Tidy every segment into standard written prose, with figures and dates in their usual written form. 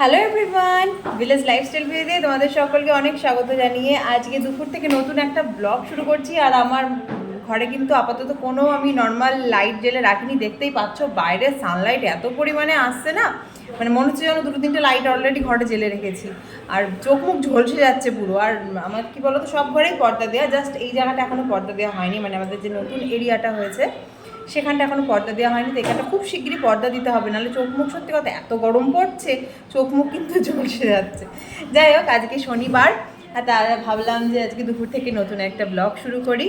Hello everyone, village lifestyle ভিডিওতে তোমাদের সকলকে অনেক স্বাগত জানিয়ে আজকে দুপুর থেকে নতুন একটা ব্লগ শুরু করছি। আর আমার ঘরে কিন্তু আপাতত কোনো আমি নর্মাল লাইট জেলে রাখিনি। দেখতেই পাচ্ছ বাইরে সানলাইট এত পরিমাণে আসছে না, মানে মনে হচ্ছে যেন দুটো তিনটে লাইট অলরেডি ঘরে জেলে রেখেছি। আর চোখ মুখ ঝলসে যাচ্ছে পুরো। আর আমার কি বলতো, সব ঘরেই পর্দা দেওয়া, জাস্ট এই জায়গাটা এখনও পর্দা দেওয়া হয়নি। মানে আমাদের যে নতুন এরিয়াটা হয়েছে সেখানটা এখনও পর্দা দেওয়া হয়নি, তো এখানটা খুব শিগগিরই পর্দা দিতে হবে, নাহলে চোখ মুখ সত্যি কথা এত গরম পড়ছে, চোখ মুখ কিন্তু ঝলসে যাচ্ছে। যাই হোক, আজকে শনিবার, আর তারা ভাবলাম যে আজকে দুপুর থেকে নতুন একটা ব্লগ শুরু করি।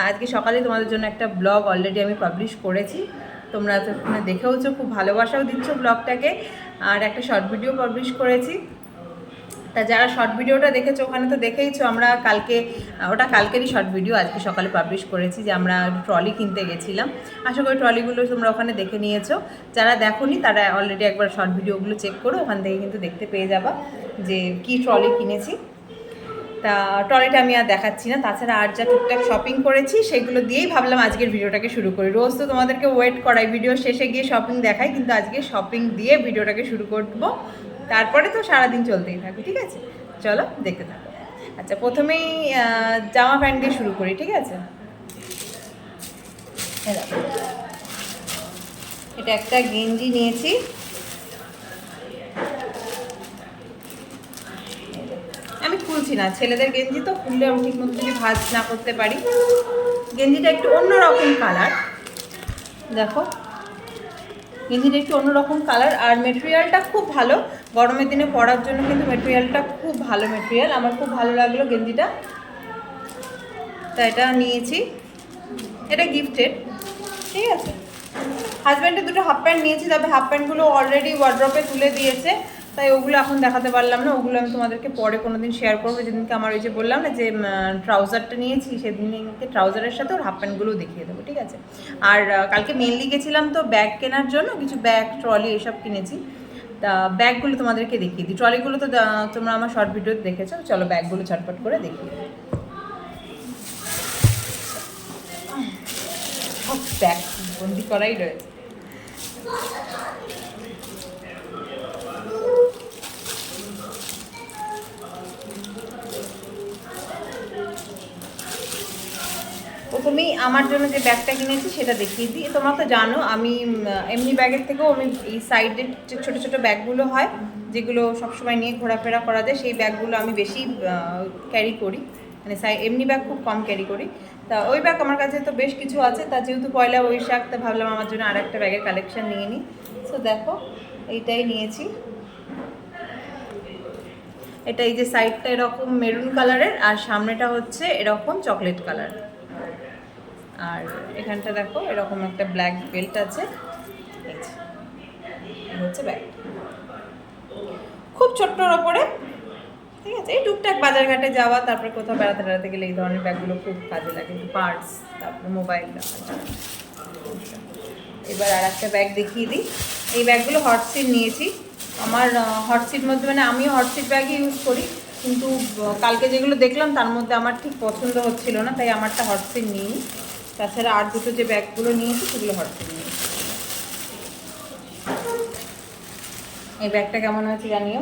আজকে সকালে তোমাদের জন্য একটা ব্লগ অলরেডি আমি পাবলিশ করেছি, তোমরা তো দেখেওছো, খুব ভালোবাসাও দিচ্ছ ব্লগটাকে। আর একটা শর্ট ভিডিও পাবলিশ করেছি। তা যারা শর্ট ভিডিওটা দেখেছো ওখানে তো দেখেইছো, আমরা কালকে, ওটা কালকেরই শর্ট ভিডিও, আজকে সকালে পাবলিশ করেছি যে আমরা ট্রলি কিনতে গেছিলাম। আশা করি ট্রলিগুলো তোমরা ওখানে দেখে নিয়েছো। যারা দেখোনি তারা অলরেডি একবার শর্ট ভিডিওগুলো চেক করো, ওখান থেকে কিন্তু দেখতে পেয়ে যাবা যে কি ট্রলি কিনেছি। তা ট্রলিটা আমি আর দেখাচ্ছি না, তাছাড়া আর যা টুকটাক শপিং করেছি সেগুলো দিয়েই ভাবলাম আজকের ভিডিওটাকে শুরু করি। রোজ তো তোমাদেরকে ওয়েট করাই, ভিডিও শেষে গিয়ে শপিং দেখাই, কিন্তু আজকে শপিং দিয়ে ভিডিওটাকে শুরু করবো, তারপরে তো সারাদিন চলতেই থাকবে। ঠিক আছে, চলো দেখতে থাকো। আচ্ছা, প্রথমেই জামা প্যান্ট দিয়ে শুরু করি, ঠিক আছে? এটা একটা গেঞ্জি নিয়েছি, আমি খুলছি না, ছেলেদের গেঞ্জি তো খুললে আমি ঠিক মতো যদি ভাঁজ না করতে পারি। গেঞ্জিটা একটু অন্যরকম কালার, দেখো গেঞ্জিটা একটু অন্যরকম কালার, আর মেটেরিয়ালটা খুব ভালো, গরমের দিনে পরার জন্য কিন্তু মেটেরিয়ালটা খুব ভালো মেটেরিয়াল, আমার খুব ভালো লাগলো গেঞ্জিটা, তা এটা নিয়েছি। এটা গিফটেড, ঠিক আছে। হাজব্যান্ডের দুটো হাফ প্যান্ট নিয়েছি, তবে হাফ প্যান্টগুলো অলরেডি ওয়ার্ড্রপে তুলে দিয়েছে, তাই ওগুলো এখন দেখাতে পারলাম না। ওগুলো আমি তোমাদেরকে পরে কোনো দিন শেয়ার করবো, যেদিনকে আমার ওই যে বললাম না যে ট্রাউজারটা নিয়েছি, সেদিনকে ট্রাউজারের সাথে ওর হাফ প্যান্টগুলোও দেখিয়ে দেবো, ঠিক আছে। আর কালকে মেনলি গেছিলাম তো ব্যাগ কেনার জন্য, কিছু ব্যাগ ট্রলি এসব কিনেছি, তা ব্যাগগুলো তোমাদেরকে দেখিয়ে দিই। ট্রলিগুলো তো তোমরা আমার শর্ট ভিডিওতে দেখেছো, চলো ব্যাগগুলো ঝটপট করে দেখিয়ে দিই। ব্যাগ বন্দি করাই রয়েছে। প্রথমেই আমার জন্য যে ব্যাগটা কিনেছি সেটা দেখিয়ে দিই। তোমরা তো জানো আমি এমনি ব্যাগের থেকেও আমি এই সাইডের যে ছোটো ছোটো ব্যাগগুলো হয়, যেগুলো সবসময় নিয়ে ঘোরাফেরা করা যায়, সেই ব্যাগগুলো আমি বেশি ক্যারি করি, মানে এমনি ব্যাগ খুব কম ক্যারি করি। তা ওই ব্যাগ আমার কাছে তো বেশ কিছু আছে, তা যেহেতু পয়লা বৈশাখ, তা ভাবলাম আমার জন্য আর একটা ব্যাগের কালেকশন নিয়ে নিই। সো দেখো, এইটাই নিয়েছি। এটা এই যে সাইডটা এরকম মেরুন কালারের, আর সামনেটা হচ্ছে এরকম চকলেট কালার, আর এখানটা দেখো এরকম একটা ব্ল্যাক বেল্ট আছে। এই হচ্ছে ব্যাগ, খুব ছোট্টর ওপরে, ঠিক আছে। এই টুকটাক বাজারঘাটে যাওয়া, তারপরে কোথাও বেড়াতে বেড়াতে গেলে এই ধরনের ব্যাগগুলো খুব কাজে লাগে, পার্স, তারপরে মোবাইল রাখার জন্য। এবার আর একটা ব্যাগ দেখিয়ে দিই। এই ব্যাগগুলো হটসিট নিয়েছি। আমার হটসিট মধ্যে, মানে আমিও হটসিট ব্যাগই ইউজ করি, কিন্তু কালকে যেগুলো দেখলাম তার মধ্যে আমার ঠিক পছন্দ হচ্ছিল না, তাই আমারটা হটসিট নিই। তাছাড়া আর দুটো যে ব্যাগগুলো নিয়েছি সেগুলো হটসিট নিয়েছি। এই ব্যাগটা কেমন হয়েছে জানিও।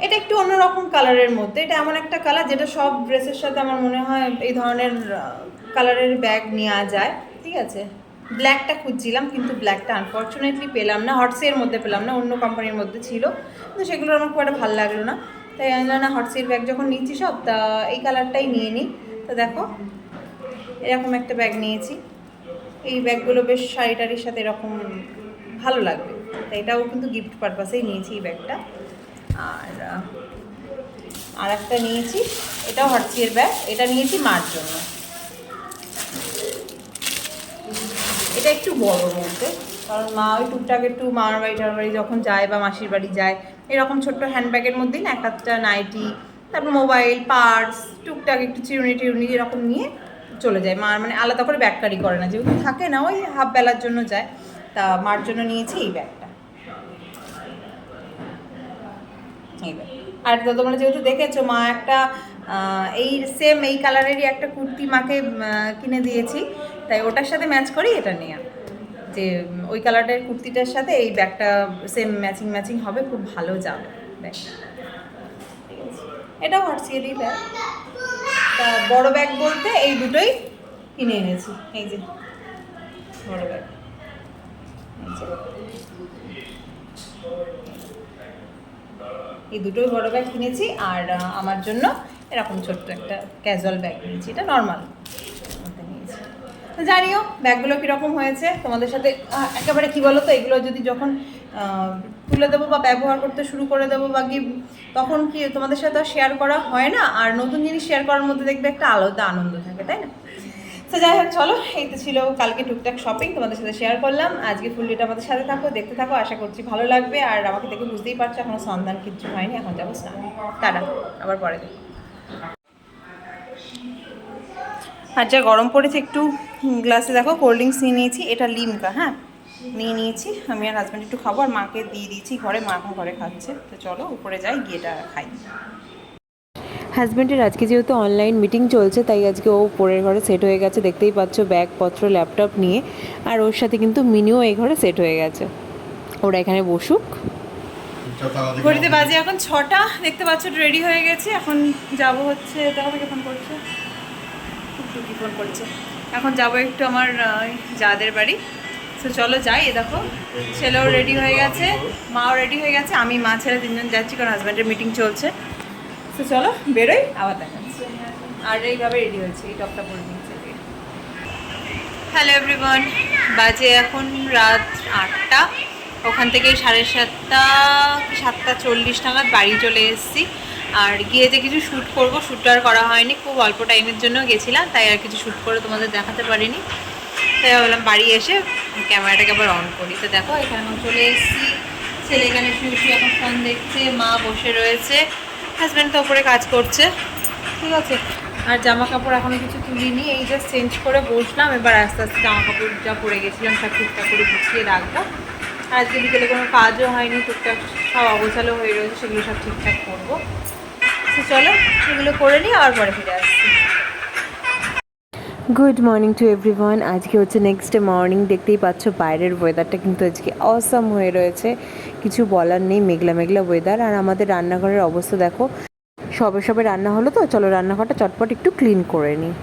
এটা একটু অন্যরকম কালারের মধ্যে, এটা এমন একটা কালার যেটা সব ড্রেসের সাথে আমার মনে হয় এই ধরনের কালারের ব্যাগ নেওয়া যায়, ঠিক আছে। ব্ল্যাকটা খুঁজছিলাম, কিন্তু ব্ল্যাকটা আনফর্চুনেটলি পেলাম না, হটসের মধ্যে পেলাম না, অন্য কোম্পানির মধ্যে ছিল, কিন্তু সেগুলো আমার খুব একটা ভালো লাগলো না, তাই আমি না হটসের ব্যাগ যখন নিচ্ছি সব, তা এই কালারটাই নিয়ে নিই। তো দেখো এরকম একটা ব্যাগ নিয়েছি। এই ব্যাগগুলো বেশ শাড়ি টাড়ির সাথে এরকম ভালো লাগবে, তাই এটাও কিন্তু গিফট পারপাসেই নিয়েছি এই ব্যাগটা। আর একটা নিয়েছি, এটাও হটসিয়ের ব্যাগ, এটা নিয়েছি মার জন্য। এটা একটু বড় বলতে, কারণ মা ওই টুকটাক একটু মামার বাড়ি টার বাড়ি যখন যায় বা মাসির বাড়ি যায়, এরকম ছোট্ট হ্যান্ডব্যাগের মধ্যেই না এক একটা নাইটি, তারপর মোবাইল, পার্স, টুকটাক একটু চিরুনি টিরুনি এরকম নিয়ে চলে যায়। মার মানে আলাদা করে ব্যাগ ক্যারি করে না, যেহেতু থাকে না, ওই হাফ বেলার জন্য যায়। তা মার জন্য নিয়েছি এই ব্যাগটা, এই ব্যাগ। আর তোমরা যেহেতু দেখেছো, মা একটা এই সেম এই কালারেরই একটা কুর্তি মাকে কিনে দিয়েছি, তাই ওটার সাথে ম্যাচ করেই এটা নেওয়া। যে ওই কালারের কুর্তিটার সাথে এই ব্যাগটা সেম ম্যাচিং ম্যাচিং হবে, খুব ভালো যাবে ব্যাগটা। ঠিক আছে, এটাও হার্সিয়ালি ব্যাগ। তা বড় ব্যাগ বলতে এই দুটোই কিনে এনেছি। এই যে বড় ব্যাগ, এই দুটোই বড় ব্যাগ কিনেছি। আর আমার জন্য এরকম ছোট্ট একটা ক্যাজুয়াল ব্যাগ নিয়েছি, এটা নর্মাল নিয়েছি। তো জানিও ব্যাগগুলো কীরকম হয়েছে তোমাদের সাথে। একেবারে কী বলো তো, এগুলো যদি যখন তুলে দেবো বা ব্যবহার করতে শুরু করে দেবো বা কি, তখন কি তোমাদের সাথে শেয়ার করা হয় না। আর নতুন জিনিস শেয়ার করার মধ্যে দেখবে একটা আলাদা আনন্দ থাকে, তাই না? তো যাই হোক, চলো, এই তো ছিল কালকে টুকটাক শপিং, তোমাদের সাথে শেয়ার করলাম। আজকে ফুল ডেটা আমাদের সাথে থাকো, দেখতে থাকো, আশা করছি ভালো লাগবে। আর আমাকে দেখে বুঝতেই পারছো এখনো সন্ধান কিচ্ছু হয়নি, এখন যাবো স্নান। টাটা, আবার পরে দেখো। আর যা গরম পড়েছে, একটু গ্লাসে দেখো কোল্ড ড্রিঙ্কস নিয়ে নিয়েছি, এটা লিমকা, হ্যাঁ নিয়ে নিয়েছি। আমি আর হাজব্যান্ড একটু খাবো, আর মাকে দিয়ে দিয়েছি ঘরে, মা এখন ঘরে খাচ্ছে। তো চলো উপরে যাই, গিয়ে এটা খাই। হাজব্যান্ডের আজকে যেহেতু অনলাইন মিটিং চলছে, তাই আজকে ও পরের ঘরে সেট হয়ে গেছে, দেখতেই পাচ্ছ ব্যাগপত্র ল্যাপটপ নিয়ে। আর ওর সাথে কিন্তু মিনিও এই ঘরে সেট হয়ে গেছে, ওরা এখানে বসুক। ঘড়িতে বাজে এখন 6টা, দেখতে পাচ্ছ রেডি হয়ে গেছে। এখন যাব হচ্ছে, দেখা থেকে ফোন করছে, টুকি ফোন করছে। এখন যাব একটু আমার যাদের বাড়ি। তো চলো যাই। দেখো ছেলেও রেডি হয়ে গেছে, মাও রেডি হয়ে গেছে, আমি মা ছেলে তিনজন যাচ্ছি, কারণ হাজব্যান্ডের মিটিং চলছে। তো চলো বেরোই, আবার দেখাচ্ছি। আর এইভাবে রেডি হয়েছে, এই টপটা পরে নিচ্ছে। হ্যালো এভরিওয়ান, বাজে এখন রাত 8টা। ওখান থেকে 7:30 7:40 নাগাদ বাড়ি চলে এসেছি। আর গিয়ে যে কিছু শ্যুট করবো, শ্যুটটা আর করা হয়নি, খুব অল্প টাইমের জন্য গেছিলাম, তাই আর কিছু শ্যুট করে তোমাদের দেখাতে পারিনি। তাই ভাবলাম বাড়ি এসে ক্যামেরাটাকে আবার অন করি। তো দেখো এখানে এখন চলে এসেছি, ছেলে এখানে শুয়ে শুয়ে এখন ফোন দেখছে, মা বসে রয়েছে, হাজব্যান্ড তো ওপরে কাজ করছে। ঠিক আছে, আর জামা কাপড় এখনও কিছু তুলিনি, এই জাস্ট চেঞ্জ করে বসলাম। এবার আস্তে আস্তে জামা কাপড় যা পরে গেছিলাম সব টুকটাক করে গুছিয়ে রাখবো। আর আজকে বিকেলে কোনো কাজও হয়নি, টুকটাক সব অগোছালো হয়ে রয়েছে, সেগুলো সব ঠিকঠাক করবো। তো চলো সেগুলো করে নিই, আবার পরে ফিরে আসছি। Good morning to everyone. আজকে হচ্ছে নেক্সট ডে মর্নিং, দেখতেই পাচ্ছ বাইরের ওয়েদারটা কিন্তু আজকে অসাম হয়ে রয়েছে, কিছু বলার নেই, মেঘলা মেঘলা ওয়েদার। আর আমাদের রান্নাঘরের অবস্থা দেখো, সবে সবে রান্না হলো, তো চলো রান্নাঘরটা চটপট একটু ক্লিন করে নিই।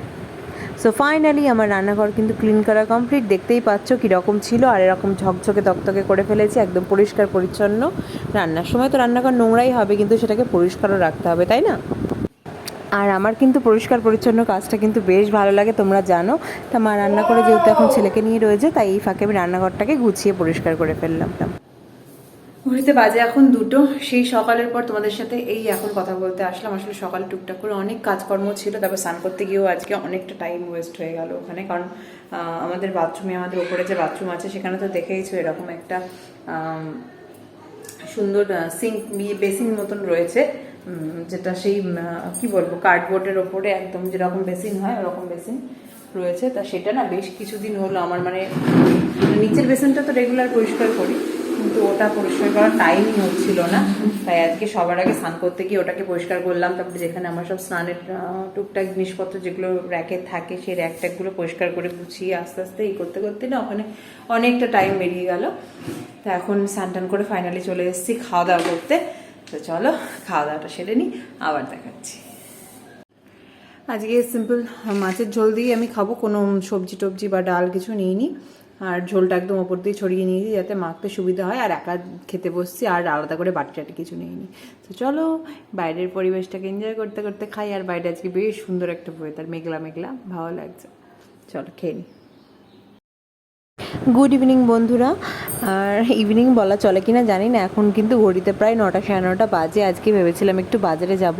সো ফাইনালি আমার রান্নাঘর কিন্তু ক্লিন করা কমপ্লিট, দেখতেই পাচ্ছ কীরকম ছিল। আর এরকম ঝকঝকে তকতকে করে ফেলেছি, একদম পরিষ্কার পরিচ্ছন্ন। রান্নার সময় তো রান্নাঘর নোংরাই হবে, কিন্তু সেটাকে পরিষ্কারও রাখতে হবে, তাই না? আর আমার কিন্তু পরিষ্কার পরিচ্ছন্ন কাজটা কিন্তু বেশ ভালো লাগে, তোমরা জানো। তা মা রান্না করে যেহেতু এখন ছেলেকে নিয়ে রয়েছে, তাই এই ফাঁকে আমি রান্নাঘরটাকে গুছিয়ে পরিষ্কার করে ফেললাম। ঘড়িতে বাজে এখন 2টো। সেই সকালের পর তোমাদের সাথে এই এখন কথা বলতে আসলাম। আসলে সকালে টুকটাক করে অনেক কাজকর্ম ছিল, তারপর স্নান করতে গিয়েও আজকে অনেকটা টাইম ওয়েস্ট হয়ে গেল ওখানে। কারণ আমাদের বাথরুমে, আমাদের ওপরে যে বাথরুম আছে সেখানে তো দেখেইছো এরকম একটা সুন্দর সিঙ্ক বেসিন মতন রয়েছে, যেটা সেই কি বলবো কার্ডবোর্ডের ওপরে একদম যেরকম বেসিন হয় ওরকম বেসিন রয়েছে। তা সেটা না বেশ কিছুদিন হলো আমার, মানে নিচের বেসিনটা তো রেগুলার পরিষ্কার করি, কিন্তু ওটা পরিষ্কার করার টাইমই হচ্ছিল না। তাই আজকে সবার আগে স্নান করতে গিয়ে ওটাকে পরিষ্কার করলাম। তারপরে যেখানে আমার সব স্নানের টুকটাক জিনিসপত্র যেগুলো র্যাকে থাকে, সেই র্যাক ট্যাকগুলো পরিষ্কার করে গুছিয়ে আস্তে আস্তে এই করতে করতে না ওখানে অনেকটা টাইম বেরিয়ে গেল। তা এখন স্নান টান করে ফাইনালি চলে এসেছি খাওয়া দাওয়া করতে। তো চলো খাওয়া দাওয়াটা সেরে নিই, আবার দেখাচ্ছি। আজকে সিম্পল মাছের ঝোল দিয়ে আমি খাবো, কোনো সবজি টবজি বা ডাল কিছু নিইনি। আর ঝোলটা একদম ওপর দিয়ে ছড়িয়ে নিয়েছি যাতে মাখতে সুবিধা হয়, আর একা খেতে বসছি, আর আলাদা করে বাটি টাটি কিছু নিইনি। তো চলো বাইরের পরিবেশটাকে এনজয় করতে করতে খাই। আর বাইরে আজকে বেশ সুন্দর একটা ওয়েদার, মেঘলা মেঘলা, ভালো লাগছে। চলো খেয়ে নিই। গুড ইভিনিং বন্ধুরা। আর ইভিনিং বলা চলে কিনা জানি না, এখন কিন্তু ঘড়িতে প্রায় 9টা 9:30 বাজে। আজকে ভেবেছিলাম একটু বাজারে যাব,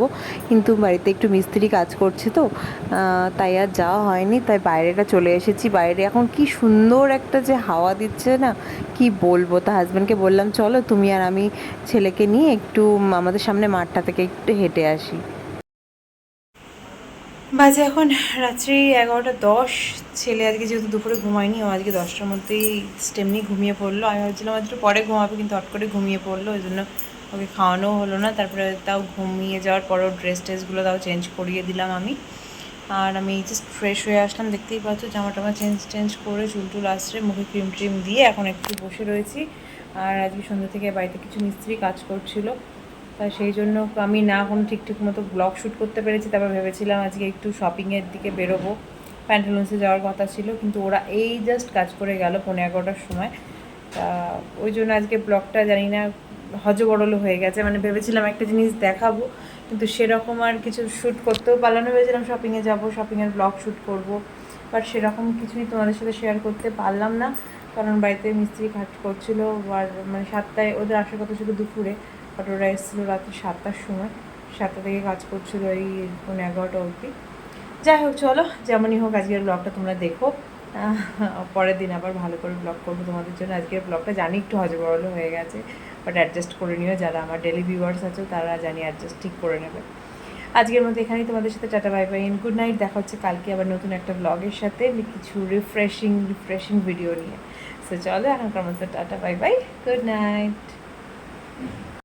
কিন্তু বাড়িতে একটু মিস্ত্রি কাজ করছে, তো তাই আর যাওয়া হয়নি। তাই বাইরেটা চলে এসেছি। বাইরে এখন কি সুন্দর একটা যে হাওয়া দিচ্ছে না, কি বলবো। তা হাজব্যান্ডকে বললাম চলো তুমি আর আমি ছেলেকে নিয়ে একটু আমাদের সামনে মাঠটা থেকে একটু হেঁটে আসি। বাজে এখন রাত্রি 11:10। ছেলে আজকে যেহেতু দুপুরে ঘুমায়নি, ও আজকে 10টার মধ্যেই স্টেমনি ঘুমিয়ে পড়লো। আমি ভাবছিলাম একটু পরে ঘুমাবে, কিন্তু হট করে ঘুমিয়ে পড়লো, ওই জন্য ওকে খাওয়ানোও হলো না। তারপরে তাও ঘুমিয়ে যাওয়ার পরও ড্রেসগুলো তাও চেঞ্জ করিয়ে দিলাম আমি। আর আমি জাস্ট ফ্রেশ হয়ে আসলাম, দেখতেই পাচ্ছ জামা টামা চেঞ্জ করে চুল টুল আশ্রে মুখে ক্রিম দিয়ে এখন একটু বসে রয়েছি। আর আজকে সন্ধ্যা থেকে বাড়িতে কিছু মিস্ত্রি কাজ করছিল, তাই সেই জন্য আমি না কোনো ঠিক মতো ব্লগ শ্যুট করতে পেরেছি। তারপর ভেবেছিলাম আজকে একটু শপিংয়ের দিকে বেরোবো, প্যান্টালুন্সে যাওয়ার কথা ছিল, কিন্তু ওরা এই জাস্ট কাজ করে গেল 11:30টার সময়। তা ওই জন্য আজকে ব্লগটা জানি না হজবরল হয়ে গেছে। মানে ভেবেছিলাম একটা জিনিস দেখাবো, কিন্তু সেরকম আর কিছু শ্যুট করতেও পারলাম না। ভেবেছিলাম শপিংয়ে যাবো, শপিংয়ের ব্লগ শ্যুট করবো, বাট সেরকম কিছুই তোমাদের সাথে শেয়ার করতে পারলাম না, কারণ বাড়িতে মিস্ত্রি কাজ করছিলো। আর মানে 7টায় ওদের আসার কথা ছিল দুপুরে, বাট ওরা এসেছিলো রাত্রি 7টার সময়। 7টা থেকে কাজ করছিলো এই 11:30 অবধি। যাই হোক, চলো যেমনই হোক আজকের ব্লগটা তোমরা দেখো। পরের দিন আবার ভালো করে ব্লগ করবো তোমাদের জন্য। আজকের ব্লগটা জানি একটু হজবরল হয়ে গেছে, বাট অ্যাডজাস্ট করে নিও, যারা আমার ডেলি ভিউয়ার্স আছে তারা জানি অ্যাডজাস্ট ঠিক করে নেবে। আজকের মতো এখানেই তোমাদের সাথে tata bye bye, good night. দেখা হচ্ছে কালকে আবার নতুন একটা ব্লগের সাথে, কিছু রিফ্রেশিং ভিডিও নিয়ে। সো চলো এখনকার মতো tata bye bye, good night.